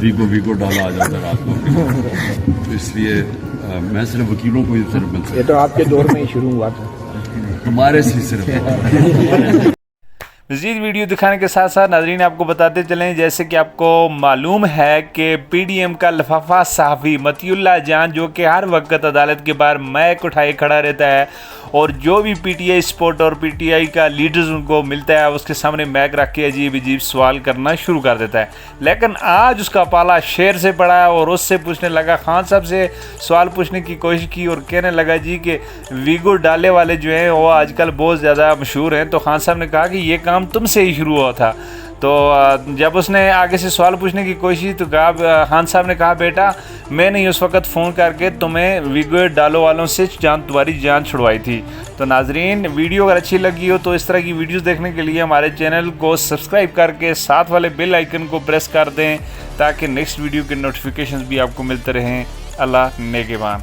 Vigo ڈالا آ جاتا ہے رات کو، تو اس لیے میں صرف وکیلوں کو صرف مل سکتا. یہ تو آپ کے دور میں ہی شروع ہوا تھا. ہمارے سے صرف. مزید ویڈیو دکھانے کے ساتھ ساتھ ناظرین آپ کو بتاتے چلیں، جیسے کہ آپ کو معلوم ہے کہ پی ڈی ایم کا لفافہ صحافی مطیع اللہ جان، جو کہ ہر وقت عدالت کے باہر میک اٹھائے کھڑا رہتا ہے اور جو بھی پی ٹی آئی سپورٹ اور پی ٹی آئی کا لیڈرز ان کو ملتا ہے اس کے سامنے میک رکھ کے عجیب عجیب سوال کرنا شروع کر دیتا ہے. لیکن آج اس کا پالا شیر سے پڑا ہے اور اس سے پوچھنے لگا، خان صاحب سے سوال پوچھنے کی کوشش کی اور کہنے لگا جی کہ ویگو ڈالے والے جو ہیں وہ آج کل بہت زیادہ مشہور ہیں. تو خان صاحب نے کہا کہ یہ کام تم سے ہی شروع ہوا تھا. تو جب اس نے آگے سے سوال پوچھنے کی کوشش تو کہا، خان صاحب نے کہا بیٹا میں نے اس وقت فون کر کے تمہیں ویگو ڈالو والوں سے تمہاری جان چھڑوائی تھی. تو ناظرین ویڈیو اگر اچھی لگی ہو تو اس طرح کی ویڈیوز دیکھنے کے لیے ہمارے چینل کو سبسکرائب کر کے ساتھ والے بیل آئیکن کو پریس کر دیں تاکہ نیکسٹ ویڈیو کے نوٹیفیکیشنز بھی آپ کو ملتے رہیں. اللہ نگہبان.